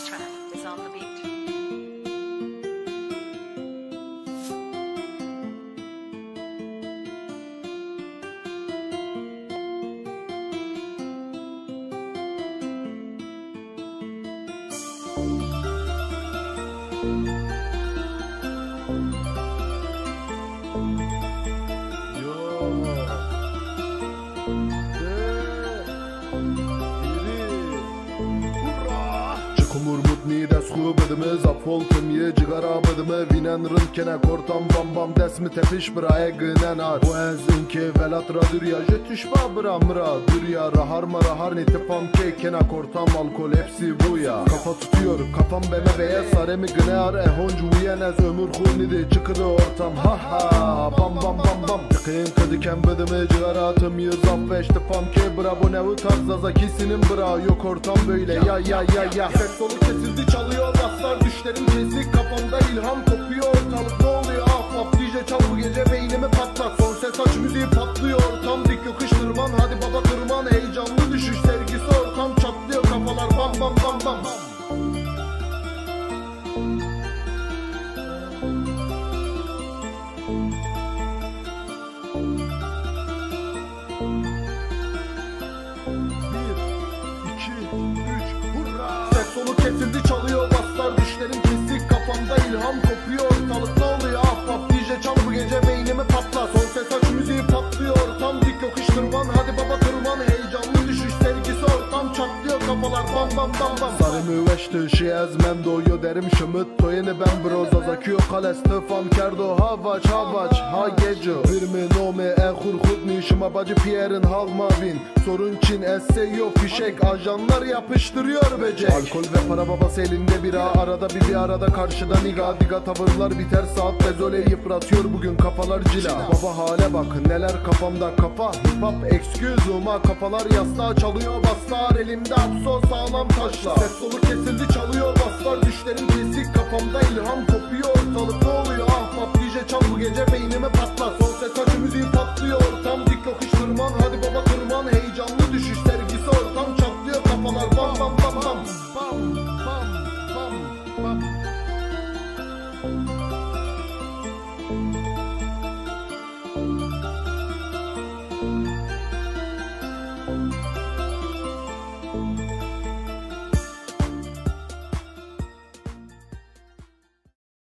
This track is on the beat. Murmutni des khubedme zapoltum ye cigara bedme vinen rınkene kortam bam bam desmi tepiş bıraye gınen ar bu ezin ki velat ra dürya jetüş babra mra dürya rahar marahar niti pankek kena kortam alkol hepsi bu ya kafa tutuyor kafam bebeğe saremi gınear ehoncu uyenez ömür khunidi çıkıdı ortam ha ha bam bam bam bam tıkıyın kıdıken bedme cigara atım yızap veşti pamke bra bu nevi tarzaza kisinin bra yok ortam böyle ya solu kesildi çalıyor baslar düşlerim kesik kafamda ilham kopuyor ortalık ne oluyor ahbap DJ çal bu gece beynimi patlat son ses aç müziği patlıyor tam dik yokuş tırman hadi baba tırman heyecanlı düşüş sevgisi ortam çatlıyor kafalar bam bam bam bam Solu kesildi çalıyor baslar düşlerim kesik kafamda ilham kopuyor ortalık ne oluyor ahbap DJ çal bu gece beynimi patlat son ses aç müziği patlıyor tam dik yokuş tırman hadi baba tırman heyecanlı düşüş sevgisi ortam çatlıyor kafalar bam bam bam bam Sarımı veşti şi ez men doyo derim şımıt toyeni ben broza zakıyor kale Stefan Kerdo havaç ha gece birmi nome e hurhut nişima bacı Pierre'in halmavin sorun Çin esseyo fişek ajanlar yapıştırıyor becek alkol ve para babası elinde bira arada bir arada karşıda niga diga tavırlar biter saat bezole yıpratıyor bugün kafalar cila baba hale bak neler kafamda kafa hip hop excuse uma kafalar yastığa çalıyor baslar elimde apso sağlam taşlar ses solu kesildi çalıyor baslar düşlerim kesik kafamda ilham kopuyor ortalık ne oluyor ahbap DJ çal bu gece beynimi patlat son ses aç müziği patlıyor tam